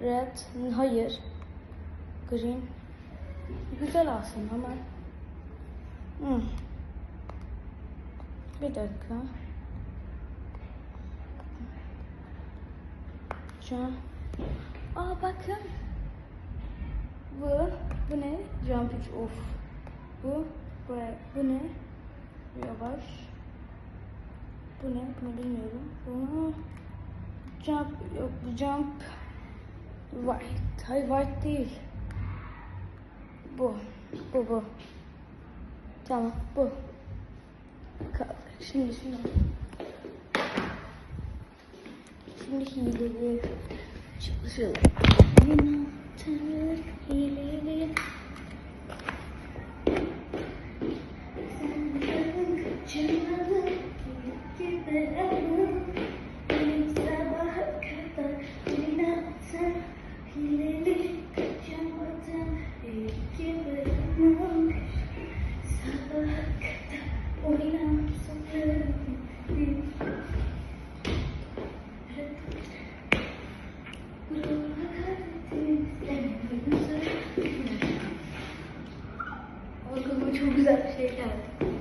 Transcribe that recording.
Red. Hayır. Green. Güzel aslında ama. Bir dakika. Şu an. Bakın. Bu ne? Jump 3 of. Bu ne? Yavaş. Bu ne? Bunu bilmiyorum. Jump yok. Jump white. Hayır, white değil. Bu. Tamam, bu. Şimdi hileli çalışalım. Hileli. Aklıma çok güzel bir şey geldi.